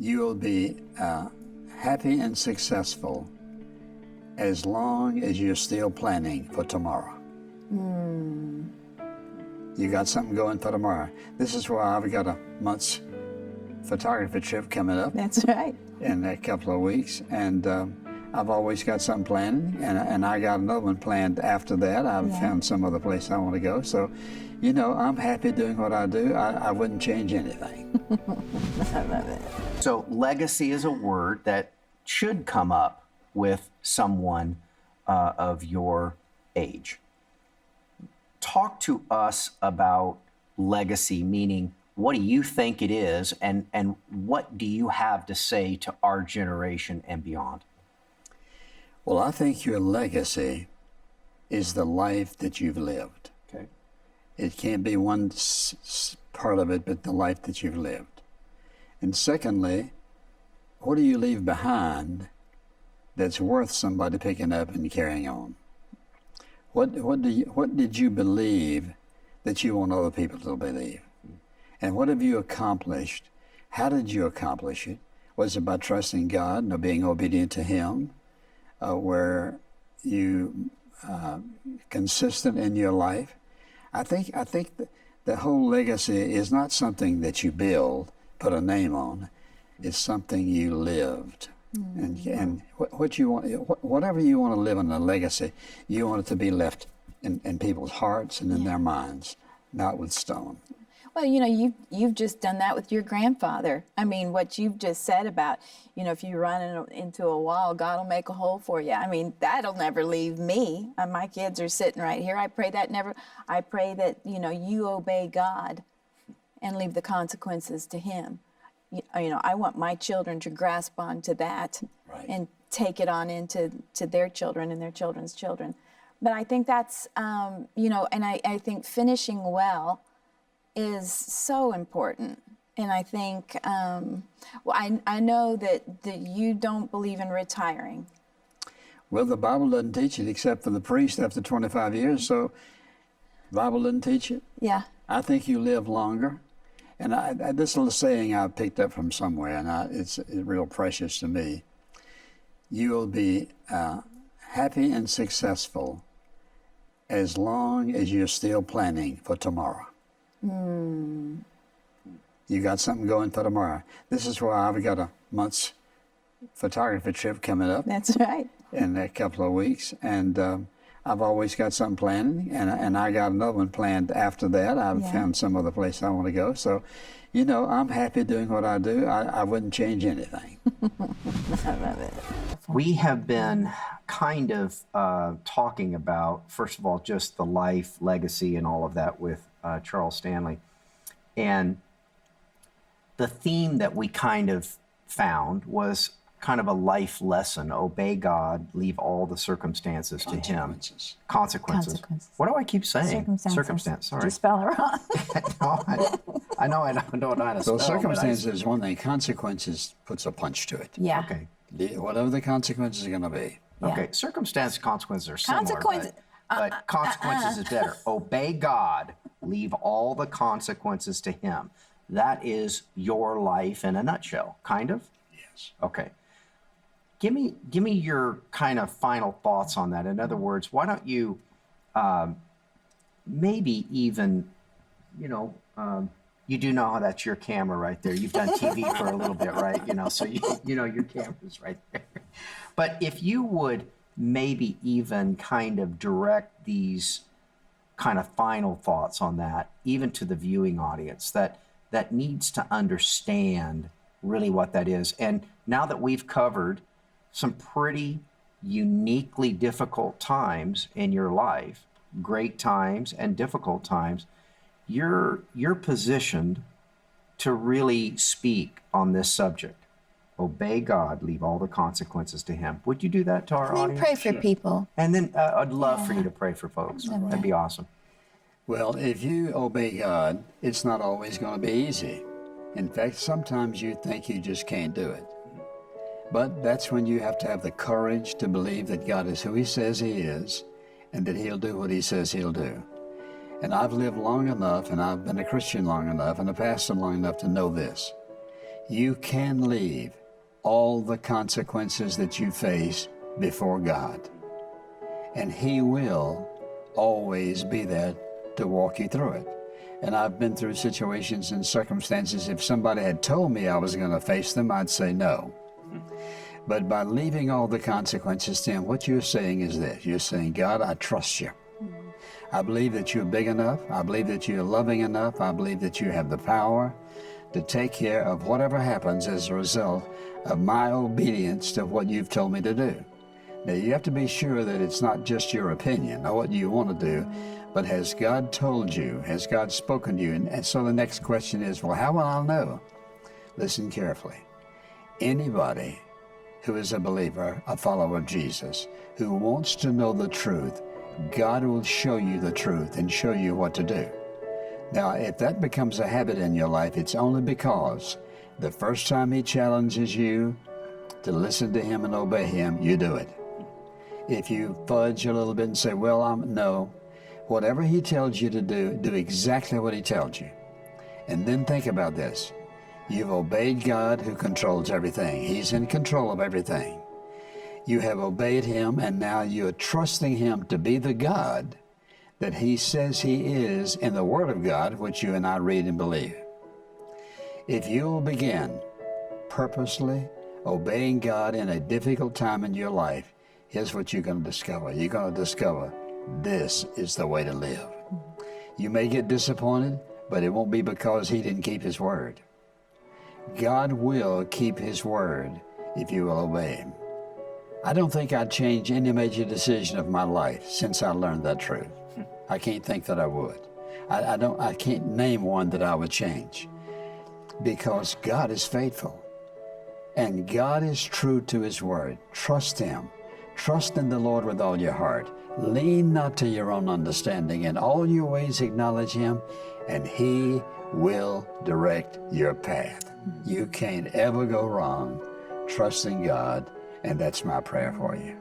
You will be happy and successful as long as you're still planning for tomorrow. You got something going for tomorrow. This is why I've got a month's photography trip coming up. That's right. In a couple of weeks, and I've always got something planned, and I got another one planned after that. I've found some other place I want to go. So, you know, I'm happy doing what I do. I wouldn't change anything. I love it. So legacy is a word that should come up with someone of your age. Talk to us about legacy, meaning what do you think it is, and what do you have to say to our generation and beyond? Well, I think your legacy is the life that you've lived. Okay. It can't be one part of it, but the life that you've lived. And secondly, what do you leave behind that's worth somebody picking up and carrying on? What did you believe that you want other people to believe? And what have you accomplished? How did you accomplish it? Was it by trusting God and being obedient to Him? Were you consistent in your life? I think the whole legacy is not something that you build, put a name on. It's something you lived. And what you want, whatever you want to live in a legacy, you want it to be left in people's hearts and in their minds, not with stone. Well, you know, you've just done that with your grandfather. I mean, what you've just said about, you know, if you run into a wall, God will make a hole for you. I mean, that'll never leave me. My kids are sitting right here. I pray that, you know, you obey God and leave the consequences to Him. You know, I want my children to grasp onto that and take it on into their children and their children's children. But I think that's, you know, and I think finishing well is so important. And I think, well, I know that you don't believe in retiring. Well, the Bible doesn't teach it except for the priest after 25 years, so the Bible doesn't teach it. Yeah. I think you live longer. And this little saying I picked up from somewhere, and it's real precious to me. You will be happy and successful as long as you're still planning for tomorrow. You got something going for tomorrow. This is why I've got a month's photography trip coming up. That's right. In a couple of weeks, and I've always got something planned, and I got another one planned after that. I've found some other place I want to go. So, you know, I'm happy doing what I do. I wouldn't change anything. I love it. We have been kind of talking about, first of all, just the life, legacy, and all of that with Charles Stanley. And the theme that we kind of found was kind of a life lesson. Obey God, leave all the circumstances to Him. Consequences. What do I keep saying? Circumstance. Sorry. Did you spell it wrong? I know I don't know how to spell. So circumstances is one thing. Consequences puts a punch to it. Yeah. Okay. Whatever the consequences are going to be. Yeah. Okay. Circumstance, consequences are similar. But consequences is better. Obey God, leave all the consequences to Him. That is your life in a nutshell, kind of? Yes. Okay. Give me your kind of final thoughts on that. In other words, why don't you maybe even, you know, you do know how that's your camera right there. You've done TV for a little bit, right? You know, so you know your camera's right there. But if you would maybe even kind of direct these kind of final thoughts on that, even to the viewing audience that needs to understand really what that is. And now that we've covered some pretty uniquely difficult times in your life, great times and difficult times, you're positioned to really speak on this subject. Obey God, leave all the consequences to Him. Would you do that to our audience? Pray for people. And then I'd love for you to pray for folks. That'd be awesome. Well, if you obey God, it's not always going to be easy. In fact, sometimes you think you just can't do it. But that's when you have to have the courage to believe that God is who He says He is, and that He'll do what He says He'll do. And I've lived long enough, and I've been a Christian long enough, and a pastor long enough to know this. You can leave all the consequences that you face before God. And He will always be there to walk you through it. And I've been through situations and circumstances, if somebody had told me I was going to face them, I'd say no. But by leaving all the consequences to Him, what you're saying is this. You're saying, God, I trust you. I believe that you're big enough. I believe that you're loving enough. I believe that you have the power to take care of whatever happens as a result of my obedience to what you've told me to do. Now, you have to be sure that it's not just your opinion or what you want to do, but has God told you? Has God spoken to you? And so the next question is, well, how will I know? Listen carefully. Anybody who is a believer, a follower of Jesus, who wants to know the truth, God will show you the truth and show you what to do. Now, if that becomes a habit in your life, it's only because the first time He challenges you to listen to Him and obey Him, you do it. If you fudge a little bit and say, well, no, whatever He tells you to do, do exactly what He tells you. And then think about this. You've obeyed God who controls everything. He's in control of everything. You have obeyed Him, and now you're trusting Him to be the God that He says He is in the Word of God, which you and I read and believe. If you will begin purposely obeying God in a difficult time in your life, here's what you're going to discover. You're going to discover this is the way to live. You may get disappointed, but it won't be because He didn't keep His word. God will keep His word if you will obey Him. I don't think I'd change any major decision of my life since I learned that truth. I can't think that I would. I can't name one that I would change, because God is faithful and God is true to His word. Trust Him. Trust in the Lord with all your heart. Lean not to your own understanding. In all your ways acknowledge Him, and He will direct your path. You can't ever go wrong trusting God, and that's my prayer for you.